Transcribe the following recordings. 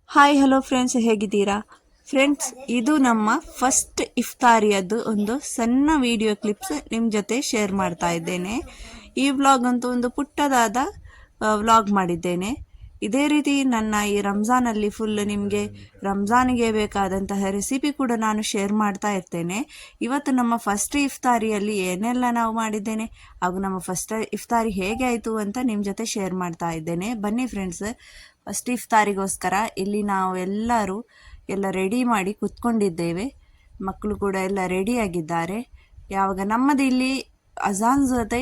Hi hello friends, ಹೇಗಿದ್ದೀರಾ friends? ಇದು ನಮ್ಮ ಫಸ್ಟ್ ಇಫ್ತಾರಿಯದ್ದು ಒಂದು ಸಣ್ಣ ವಿಡಿಯೋ ಕ್ಲಿಪ್ಸ್ ನಿಮ್ಮ ಜೊತೆ ಶೇರ್ ಮಾಡ್ತಾ ಇದ್ದೇನೆ. ಈ ವ್ಲಾಗ್ ಅಂತೂ ಒಂದು ಪುಟ್ಟದಾದ ವ್ಲಾಗ್ ಮಾಡಿದ್ದೇನೆ. ಇದೇ ರೀತಿ ನನ್ನ ಈ ರಂಜಾನಲ್ಲಿ ಫುಲ್ ನಿಮಗೆ ರಂಜಾನಿಗೆ ಬೇಕಾದಂತಹ ರೆಸಿಪಿ ಕೂಡ ನಾನು ಶೇರ್ ಮಾಡ್ತಾ ಇರ್ತೇನೆ. ಇವತ್ತು ನಮ್ಮ ಫಸ್ಟ್ ಇಫ್ತಾರಿಯಲ್ಲಿ ಏನೆಲ್ಲ ನಾವು ಮಾಡಿದ್ದೇನೆ ಹಾಗೂ ನಮ್ಮ ಫಸ್ಟ್ ಇಫ್ತಾರಿ ಹೇಗೆ ಆಯಿತು ಅಂತ ನಿಮ್ಮ ಜೊತೆ ಶೇರ್ ಮಾಡ್ತಾ ಇದ್ದೇನೆ. ಬನ್ನಿ ಫ್ರೆಂಡ್ಸ್, ಫಸ್ಟ್ ಇಫ್ತಾರಿಗೋಸ್ಕರ ಇಲ್ಲಿ ನಾವು ಎಲ್ಲರೂ ರೆಡಿ ಮಾಡಿ ಕುತ್ಕೊಂಡಿದ್ದೇವೆ. ಮಕ್ಕಳು ಕೂಡ ಎಲ್ಲ ರೆಡಿಯಾಗಿದ್ದಾರೆ. ಯಾವಾಗ ನಮ್ಮದು ಇಲ್ಲಿ ಅಜಾನ್ ಜೊತೆ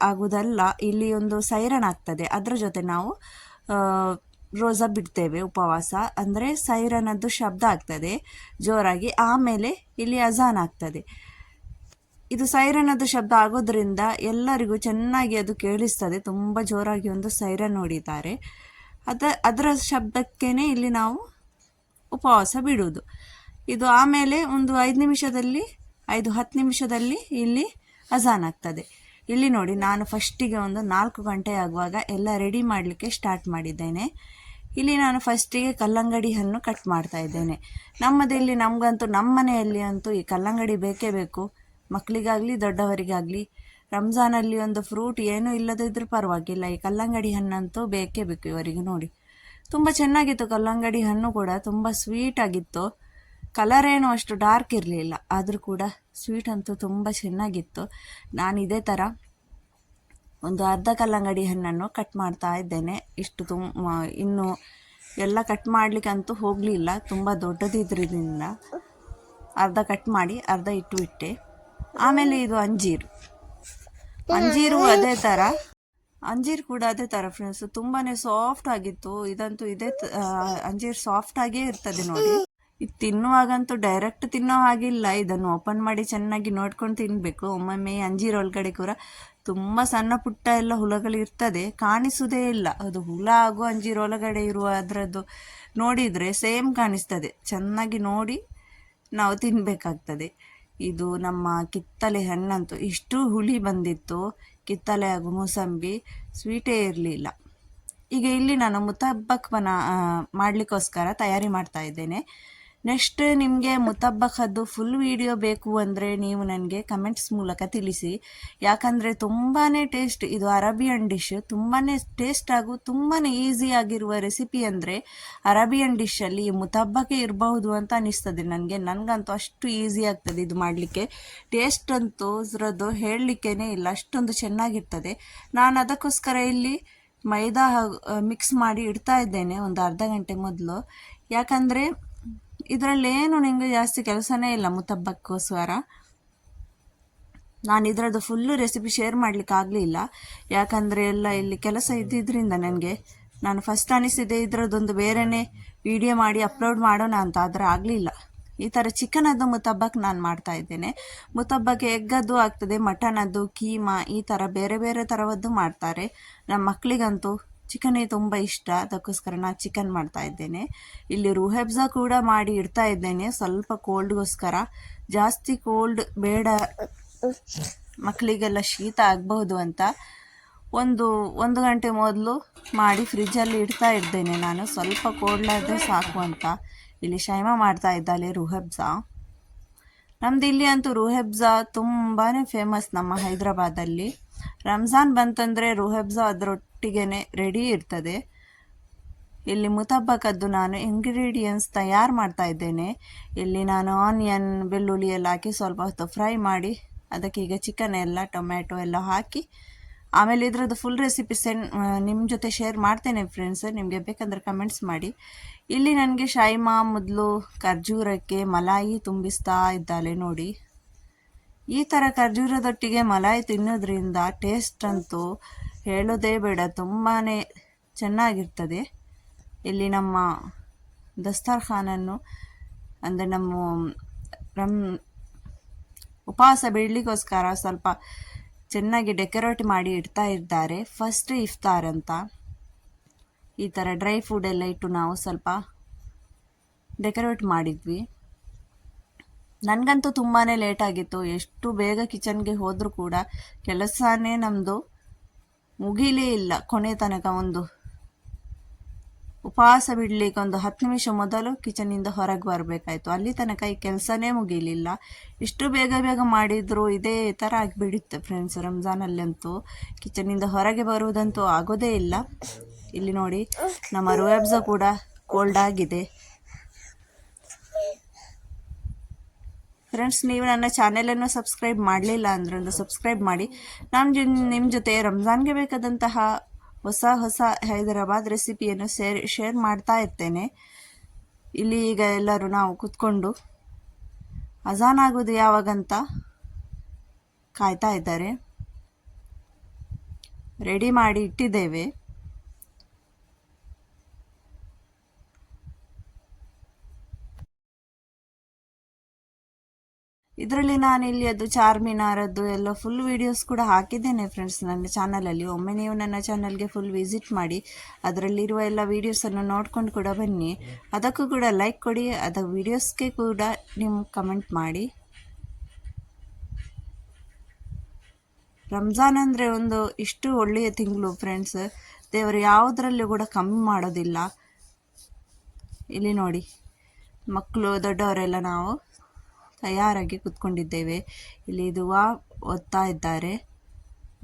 ಆಗುವುದಲ್ಲ, ಇಲ್ಲಿ ಒಂದು ಸೈರನ್ ಆಗ್ತದೆ, ಅದರ ಜೊತೆ ನಾವು ರೋಜಾ ಬಿಡ್ತೇವೆ, ಉಪವಾಸ. ಅಂದರೆ ಸೈರನದ್ದು ಶಬ್ದ ಆಗ್ತದೆ ಜೋರಾಗಿ, ಆಮೇಲೆ ಇಲ್ಲಿ ಅಜಾನ್ ಆಗ್ತದೆ. ಇದು ಸೈರನದ್ದು ಶಬ್ದ ಆಗೋದ್ರಿಂದ ಎಲ್ಲರಿಗೂ ಚೆನ್ನಾಗಿ ಅದು ಕೇಳಿಸ್ತದೆ. ತುಂಬ ಜೋರಾಗಿ ಒಂದು ಸೈರನ್ ಹೊಡಿತಾರೆ. ಅದರ ಶಬ್ದಕ್ಕೇನೆ ಇಲ್ಲಿ ನಾವು ಉಪವಾಸ ಬಿಡುವುದು. ಇದು ಆಮೇಲೆ ಒಂದು 5-10 ನಿಮಿಷದಲ್ಲಿ ಇಲ್ಲಿ ಅಜಾನ್ ಆಗ್ತದೆ. ಇಲ್ಲಿ ನೋಡಿ, ನಾನು ಫಸ್ಟಿಗೆ ಒಂದು 4 ಗಂಟೆ ಆಗುವಾಗ ಎಲ್ಲ ರೆಡಿ ಮಾಡಲಿಕ್ಕೆ ಸ್ಟಾರ್ಟ್ ಮಾಡಿದ್ದೇನೆ. ಇಲ್ಲಿ ನಾನು ಫಸ್ಟಿಗೆ ಕಲ್ಲಂಗಡಿ ಹಣ್ಣು ಕಟ್ ಮಾಡ್ತಾ ಇದ್ದೇನೆ. ನಮ್ಮದಲ್ಲಿ ನಮಗಂತೂ ನಮ್ಮ ಮನೆಯಲ್ಲಿ ಅಂತೂ ಈ ಕಲ್ಲಂಗಡಿ ಬೇಕೇ ಬೇಕು, ಮಕ್ಕಳಿಗಾಗಲಿ ದೊಡ್ಡವರಿಗಾಗಲಿ. ರಂಜಾನಲ್ಲಿ ಒಂದು ಫ್ರೂಟ್ ಏನೂ ಇಲ್ಲದಿದ್ರೂ ಪರವಾಗಿಲ್ಲ, ಈ ಕಲ್ಲಂಗಡಿ ಹಣ್ಣಂತೂ ಬೇಕೇ ಬೇಕು ಇವರಿಗೆ. ನೋಡಿ, ತುಂಬ ಚೆನ್ನಾಗಿತ್ತು ಕಲ್ಲಂಗಡಿ ಹಣ್ಣು ಕೂಡ, ತುಂಬ ಸ್ವೀಟ್ ಆಗಿತ್ತು. ಕಲರ್ ಏನು ಅಷ್ಟು ಡಾರ್ಕ್ ಇರಲಿಲ್ಲ, ಆದರೂ ಕೂಡ ಸ್ವೀಟ್ ಅಂತೂ ತುಂಬ ಚೆನ್ನಾಗಿತ್ತು. ನಾನು ಇದೇ ಥರ ಒಂದು ಅರ್ಧ ಕಲ್ಲಂಗಡಿ ಹಣ್ಣನ್ನು ಕಟ್ ಮಾಡ್ತಾ ಇದ್ದೇನೆ. ಇಷ್ಟು ಇನ್ನು ಎಲ್ಲ ಕಟ್ ಮಾಡಲಿಕ್ಕಂತೂ ಹೋಗಲಿಲ್ಲ, ತುಂಬ ದೊಡ್ಡದಿದ್ರಿಂದ ಅರ್ಧ ಕಟ್ ಮಾಡಿ ಅರ್ಧ ಇಟ್ಟೆ. ಆಮೇಲೆ ಇದು ಅಂಜೀರು ಕೂಡ ಅದೇ ಥರ ಫ್ರೆಂಡ್ಸ್, ತುಂಬಾ ಸಾಫ್ಟ್ ಆಗಿತ್ತು. ಇದಂತೂ ಅಂಜೀರ್ ಸಾಫ್ಟ್ ಆಗೇ ಇರ್ತದೆ ನೋಡಿ. ಇದು ತಿನ್ನುವಾಗಂತೂ ಡೈರೆಕ್ಟ್ ತಿನ್ನೋ ಹಾಗಿಲ್ಲ, ಇದನ್ನು ಓಪನ್ ಮಾಡಿ ಚೆನ್ನಾಗಿ ನೋಡ್ಕೊಂಡು ತಿನ್ನಬೇಕು. ಒಮ್ಮೊಮ್ಮೆ ಅಂಜೀರ್ ಒಳಗಡೆ ಕೂಡ ತುಂಬ ಸಣ್ಣ ಪುಟ್ಟ ಎಲ್ಲ ಹುಳಗಳು ಇರ್ತದೆ, ಕಾಣಿಸುವುದೇ ಇಲ್ಲ. ಅದು ಹುಳ ಹಾಗೂ ಅಂಜೀರ್ ಒಳಗಡೆ ಇರುವ ಅದರದ್ದು ನೋಡಿದರೆ ಸೇಮ್ ಕಾಣಿಸ್ತದೆ. ಚೆನ್ನಾಗಿ ನೋಡಿ ನಾವು ತಿನ್ನಬೇಕಾಗ್ತದೆ. ಇದು ನಮ್ಮ ಕಿತ್ತಲೆ ಹಣ್ಣಂತೂ ಇಷ್ಟು ಹುಳಿ ಬಂದಿತ್ತು. ಕಿತ್ತಲೆ ಹಾಗೂ ಮೂಸಂಬಿ ಸ್ವೀಟೇ ಇರಲಿಲ್ಲ. ಈಗ ಇಲ್ಲಿ ನಾನು ಮುತಬ್ಬಕ್ ಮಾಡಲಿಕ್ಕೋಸ್ಕರ ತಯಾರಿ ಮಾಡ್ತಾ ಇದ್ದೇನೆ. ನೆಕ್ಸ್ಟ್ ನಿಮಗೆ ಮುತಬ್ಬಕ್ಕದ್ದು ಫುಲ್ ವಿಡಿಯೋ ಬೇಕು ಅಂದರೆ ನೀವು ನನಗೆ ಕಮೆಂಟ್ಸ್ ಮೂಲಕ ತಿಳಿಸಿ. ಯಾಕಂದರೆ ತುಂಬಾ ಟೇಸ್ಟ್, ಇದು ಅರೇಬಿಯನ್ ಡಿಶ್, ತುಂಬಾ ಟೇಸ್ಟ್ ಹಾಗೂ ತುಂಬಾ ಈಸಿ ಆಗಿರುವ ರೆಸಿಪಿ. ಅಂದರೆ ಅರೇಬಿಯನ್ ಡಿಶಲ್ಲಿ ಮುತಬ್ಬಕ್ಕೆ ಇರಬಹುದು ಅಂತ ಅನಿಸ್ತದೆ ನನಗಂತೂ ಅಷ್ಟು ಈಸಿ ಆಗ್ತದೆ ಇದು ಮಾಡಲಿಕ್ಕೆ. ಟೇಸ್ಟ್ ಅಂತೂ ಅದರದ್ದು ಹೇಳಲಿಕ್ಕೇ ಇಲ್ಲ, ಅಷ್ಟೊಂದು ಚೆನ್ನಾಗಿರ್ತದೆ. ನಾನು ಅದಕ್ಕೋಸ್ಕರ ಇಲ್ಲಿ ಮೈದಾ ಮಿಕ್ಸ್ ಮಾಡಿ ಇಡ್ತಾ ಇದ್ದೇನೆ ಒಂದು ಅರ್ಧ ಗಂಟೆ ಮೊದಲು. ಯಾಕಂದರೆ ಇದರಲ್ಲೇನು ನಿಮಗೆ ಜಾಸ್ತಿ ಕೆಲಸನೇ ಇಲ್ಲ ಮುತಬ್ಬಕ್ಕೋಸ್ಕರ. ನಾನು ಇದರದ್ದು ಫುಲ್ಲು ರೆಸಿಪಿ ಶೇರ್ ಮಾಡಲಿಕ್ಕೆ ಆಗಲಿಲ್ಲ, ಯಾಕಂದರೆ ಎಲ್ಲ ಇಲ್ಲಿ ಕೆಲಸ ಇದ್ದಿದ್ದರಿಂದ ನಾನು ಫಸ್ಟ್ ಅನಿಸಿದೆ ಇದರದ್ದೊಂದು ಬೇರೆಯೇ ವಿಡಿಯೋ ಮಾಡಿ ಅಪ್ಲೋಡ್ ಮಾಡೋಣ ಅಂತ, ಆದರೆ ಆಗಲಿಲ್ಲ. ಈ ಥರ ಚಿಕನದ್ದು ಮುತಬ್ಬಕ್ ನಾನು ಮಾಡ್ತಾ ಇದ್ದೇನೆ. ಮುತಬ್ಬಕ್ಕೆ ಎಗ್ಗದ್ದು ಆಗ್ತದೆ, ಮಟನದ್ದು, ಕೀಮಾ, ಈ ಥರ ಬೇರೆ ಬೇರೆ ಥರದ್ದು ಮಾಡ್ತಾರೆ. ನಮ್ಮ ಮಕ್ಕಳಿಗಂತೂ ಚಿಕನೇ ತುಂಬ ಇಷ್ಟ, ಅದಕ್ಕೋಸ್ಕರ ನಾನು ಚಿಕನ್ ಮಾಡ್ತಾ ಇದ್ದೇನೆ. ಇಲ್ಲಿ ರೂಹೆಬ್ಜಾ ಕೂಡ ಮಾಡಿ ಇಡ್ತಾ ಇದ್ದೇನೆ, ಸ್ವಲ್ಪ ಕೋಲ್ಡ್ಗೋಸ್ಕರ. ಜಾಸ್ತಿ ಕೋಲ್ಡ್ ಬೇಡ, ಮಕ್ಕಳಿಗೆಲ್ಲ ಶೀತ ಆಗಬಹುದು ಅಂತ ಒಂದು ಗಂಟೆ ಮೊದಲು ಮಾಡಿ ಫ್ರಿಜ್ಜಲ್ಲಿ ಇಡ್ತಾ ಇದ್ದೇನೆ ನಾನು, ಸ್ವಲ್ಪ ಕೋಲ್ಡಾದರೆ ಸಾಕು ಅಂತ. ಇಲ್ಲಿ ಶೈಮಾ ಮಾಡ್ತಾ ಇದ್ದಾಳೆ ರೂಹೆಬ್ಜಾ. ನಮ್ದು ಇಲ್ಲಿ ಅಂತೂ ರೂಹೆಬ್ಜಾ ತುಂಬಾ ಫೇಮಸ್ ನಮ್ಮ ಹೈದರಾಬಾದಲ್ಲಿ. ರಂಜಾನ್ ಬಂತಂದರೆ ರೂಹೆಬ್ಜಾ ಅದರೊಟ್ಟಿಗೆ ರೆಡಿ ಇರ್ತದೆ. ಇಲ್ಲಿ ಮುತಬ್ಬಕ್ಕದ್ದು ನಾನು ಇಂಗ್ರೀಡಿಯೆಂಟ್ಸ್ ತಯಾರು ಮಾಡ್ತಾ ಇದ್ದೇನೆ. ಇಲ್ಲಿ ನಾನು ಆನಿಯನ್, ಬೆಳ್ಳುಳ್ಳಿ ಎಲ್ಲ ಹಾಕಿ ಸ್ವಲ್ಪ ಹೊತ್ತು ಫ್ರೈ ಮಾಡಿ ಅದಕ್ಕೆ ಈಗ ಚಿಕನ್ ಎಲ್ಲ, ಟೊಮ್ಯಾಟೊ ಎಲ್ಲ ಹಾಕಿ ಆಮೇಲೆ ಇದರದ್ದು ಫುಲ್ ರೆಸಿಪಿ ನಿಮ್ಮ ಜೊತೆ ಶೇರ್ ಮಾಡ್ತೇನೆ ಫ್ರೆಂಡ್ಸ್. ನಿಮಗೆ ಬೇಕಂದ್ರೆ ಕಮೆಂಟ್ಸ್ ಮಾಡಿ. ಇಲ್ಲಿ ನನಗೆ ಶೈಮಾ ಮೊದಲು ಖರ್ಜೂರಕ್ಕೆ ಮಲಾಯಿ ತುಂಬಿಸ್ತಾ ಇದ್ದಾಳೆ ನೋಡಿ. ಈ ಥರ ಖರ್ಜೂರದೊಟ್ಟಿಗೆ ಮಲಾಯಿ ತಿನ್ನೋದ್ರಿಂದ ಟೇಸ್ಟ್ ಅಂತೂ ಹೇಳೋದೇ ಬೇಡ, ತುಂಬಾ ಚೆನ್ನಾಗಿರ್ತದೆ. ಇಲ್ಲಿ ನಮ್ಮ ದಸ್ತರ್ಖಾನನ್ನು ಅಂದರೆ ನಮ್ಮ ಉಪವಾಸ ಬಿಡಲಿಕ್ಕೋಸ್ಕರ ಸ್ವಲ್ಪ ಚೆನ್ನಾಗಿ ಡೆಕೋರೇಟ್ ಮಾಡಿ ಇಡ್ತಾ ಇದ್ದಾರೆ. ಫಸ್ಟ್ ಇಫ್ತಾರ್ ಅಂತ ಈ ಥರ ಡ್ರೈ ಫುಡ್ ಎಲ್ಲ ಇಟ್ಟು ನಾವು ಸ್ವಲ್ಪ ಡೆಕೋರೇಟ್ ಮಾಡಿದ್ವಿ. ನನಗಂತೂ ತುಂಬಾ ಲೇಟ್ ಆಗಿತ್ತು. ಎಷ್ಟು ಬೇಗ ಕಿಚನ್ಗೆ ಹೋದರೂ ಕೂಡ ಕೆಲಸನೇ ನಮ್ಮದು ಮುಗಿಲೇ ಇಲ್ಲ ಕೊನೆ ತನಕ. ಉಪವಾಸ ಬಿಡಲಿಕ್ಕೆ ಒಂದು 10 ನಿಮಿಷ ಮೊದಲು ಕಿಚನಿಂದ ಹೊರಗೆ ಬರಬೇಕಾಯ್ತು. ಅಲ್ಲಿ ತನಕ ಈ ಕೆಲಸನೇ ಮುಗಿಲಿಲ್ಲ. ಇಷ್ಟು ಬೇಗ ಬೇಗ ಮಾಡಿದ್ರು ಇದೇ ಥರ ಆಗಿಬಿಡುತ್ತೆ ಫ್ರೆಂಡ್ಸ್. ರಂಜಾನಲ್ಲಂತೂ ಕಿಚನಿಂದ ಹೊರಗೆ ಬರುವುದಂತೂ ಆಗೋದೇ ಇಲ್ಲ. ಇಲ್ಲಿ ನೋಡಿ, ನಮ್ಮ ರುವಾಬ್ಜ ಕೂಡ ಕೋಲ್ಡ್ ಆಗಿದೆ. ಫ್ರೆಂಡ್ಸ್, ನೀವು ನನ್ನ ಚಾನೆಲನ್ನು ಸಬ್ಸ್ಕ್ರೈಬ್ ಮಾಡಲಿಲ್ಲ ಅಂದ್ರೆ ಒಂದು ಸಬ್ಸ್ಕ್ರೈಬ್ ಮಾಡಿ. ನಾನು ನಿಮ್ಮ ಜೊತೆ ರಂಜಾನ್ಗೆ ಬೇಕಾದಂತಹ ಹೊಸ ಹೊಸ ಹೈದರಾಬಾದ್ ರೆಸಿಪಿಯನ್ನು ಶೇರ್ ಮಾಡ್ತಾ ಇರ್ತೇನೆ. ಇಲ್ಲಿ ಈಗ ಎಲ್ಲರೂ ನಾವು ಕೂತ್ಕೊಂಡು ಅಜಾನ್ ಆಗೋದು ಯಾವಾಗಂತ ಕಾಯ್ತಾ ಇದ್ದಾರೆ. ರೆಡಿ ಮಾಡಿ ಇಟ್ಟಿದ್ದೇವೆ. ಇದರಲ್ಲಿ ನಾನು ಇಲ್ಲಿ ಅದು ಚಾರ್ಮಿನಾರದ್ದು ಎಲ್ಲ ಫುಲ್ ವಿಡಿಯೋಸ್ ಕೂಡ ಹಾಕಿದ್ದೇನೆ ಫ್ರೆಂಡ್ಸ್ ನನ್ನ ಚಾನಲಲ್ಲಿ. ಒಮ್ಮೆ ನೀವು ನನ್ನ ಚಾನಲ್ಗೆ ಫುಲ್ ವಿಸಿಟ್ ಮಾಡಿ ಅದರಲ್ಲಿರುವ ಎಲ್ಲ ವೀಡಿಯೋಸನ್ನು ನೋಡ್ಕೊಂಡು ಕೂಡ ಬನ್ನಿ. ಅದಕ್ಕೂ ಕೂಡ ಲೈಕ್ ಕೊಡಿ, ಅದರ ವೀಡಿಯೋಸ್ಗೆ ಕೂಡ ನೀವು ಕಮೆಂಟ್ ಮಾಡಿ. ರಂಜಾನ್ ಅಂದರೆ ಒಂದು ಇಷ್ಟು ಒಳ್ಳೆಯ ತಿಂಗಳು ಫ್ರೆಂಡ್ಸ್. ದೇವರು ಯಾವುದರಲ್ಲೂ ಕೂಡ ಕಮ್ಮಿ ಮಾಡೋದಿಲ್ಲ. ಇಲ್ಲಿ ನೋಡಿ, ಮಕ್ಕಳು ದೊಡ್ಡವರೆಲ್ಲ ನಾವು ತಯಾರಾಗಿ ಕೂತ್ಕೊಂಡಿದ್ದೇವೆ. ಇಲ್ಲಿ ದುವಾ ಓದ್ತಾ ಇದ್ದಾರೆ.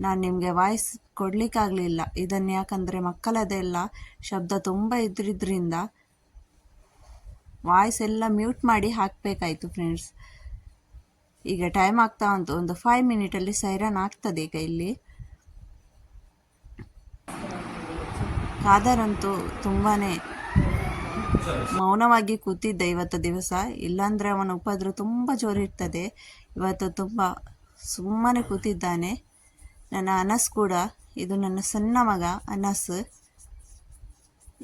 ನಾನು ನಿಮಗೆ ವಾಯ್ಸ್ ಕೊಡಲಿಕ್ಕಾಗಲಿಲ್ಲ ಇದನ್ನು, ಯಾಕಂದರೆ ಮಕ್ಕಳದೆಲ್ಲ ಶಬ್ದ ತುಂಬ ಇದ್ರಿಂದ ವಾಯ್ಸ್ ಎಲ್ಲ ಮ್ಯೂಟ್ ಮಾಡಿ ಹಾಕಬೇಕಾಯಿತು ಫ್ರೆಂಡ್ಸ್. ಈಗ ಟೈಮ್ ಆಗ್ತಾ ಉಂಟು, ಒಂದು 5 ಮಿನಿಟಲ್ಲಿ ಸೈರನ್ ಆಗ್ತದೆ. ಈಗ ಇಲ್ಲಿ ಕಾದರಂತೂ ತುಂಬಾ ಮೌನವಾಗಿ ಕೂತಿದ್ದೆ ಇವತ್ತು ದಿವಸ. ಇಲ್ಲಾಂದರೆ ಅವನ ಉಪದ್ರ ತುಂಬ ಜೋರಿರ್ತದೆ. ಇವತ್ತು ತುಂಬ ಸುಮ್ಮನೆ ಕೂತಿದ್ದಾನೆ. ನನ್ನ ಅನಸ್ ಕೂಡ, ಇದು ನನ್ನ ಸಣ್ಣ ಮಗ ಅನಸ್.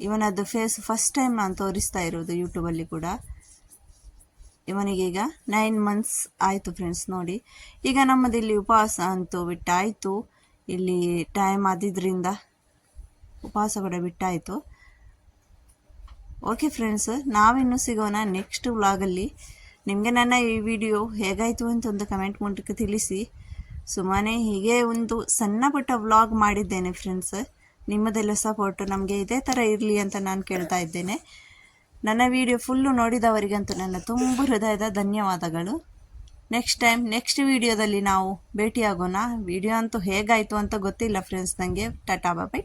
ಇವನದ್ದು ಫೇಸ್ ಫಸ್ಟ್ ಟೈಮ್ ನಾನು ತೋರಿಸ್ತಾ ಇರೋದು ಯೂಟ್ಯೂಬಲ್ಲಿ ಕೂಡ. ಇವನಿಗೀಗ 9 ಮಂತ್ಸ್ ಆಯಿತು ಫ್ರೆಂಡ್ಸ್. ನೋಡಿ, ಈಗ ನಮ್ಮದಿಲ್ಲಿ ಉಪವಾಸ ಅಂತೂ ಬಿಟ್ಟಾಯಿತು. ಇಲ್ಲಿ ಟೈಮ್ ಆದಿದ್ದರಿಂದ ಉಪವಾಸ ಕೂಡ ಬಿಟ್ಟಾಯಿತು. ಓಕೆ ಫ್ರೆಂಡ್ಸ್, ನಾವಿನ್ನೂ ಸಿಗೋಣ ನೆಕ್ಸ್ಟ್ ವ್ಲಾಗಲ್ಲಿ. ನಿಮಗೆ ನನ್ನ ಈ ವಿಡಿಯೋ ಹೇಗಾಯಿತು ಅಂತ ಒಂದು ಕಮೆಂಟ್ ಮೂಲಕ ತಿಳಿಸಿ. ಸುಮ್ಮನೆ ಹೀಗೆ ಒಂದು ಸಣ್ಣ ಪುಟ್ಟ ವ್ಲಾಗ್ ಮಾಡಿದ್ದೇನೆ ಫ್ರೆಂಡ್ಸ್. ನಿಮ್ಮದೆಲ್ಲ ಸಪೋರ್ಟು ನಮಗೆ ಇದೇ ಥರ ಇರಲಿ ಅಂತ ನಾನು ಕೇಳ್ತಾ ಇದ್ದೇನೆ. ನನ್ನ ವಿಡಿಯೋ ಫುಲ್ಲು ನೋಡಿದವರಿಗಂತೂ ನನ್ನ ತುಂಬ ಹೃದಯದ ಧನ್ಯವಾದಗಳು. ನೆಕ್ಸ್ಟ್ ವಿಡಿಯೋದಲ್ಲಿ ನಾವು ಭೇಟಿಯಾಗೋಣ. ವಿಡಿಯೋ ಅಂತೂ ಹೇಗಾಯಿತು ಅಂತ ಗೊತ್ತಿಲ್ಲ ಫ್ರೆಂಡ್ಸ್ ನನಗೆ. ಟಾಟಾ ಬಾಯ್.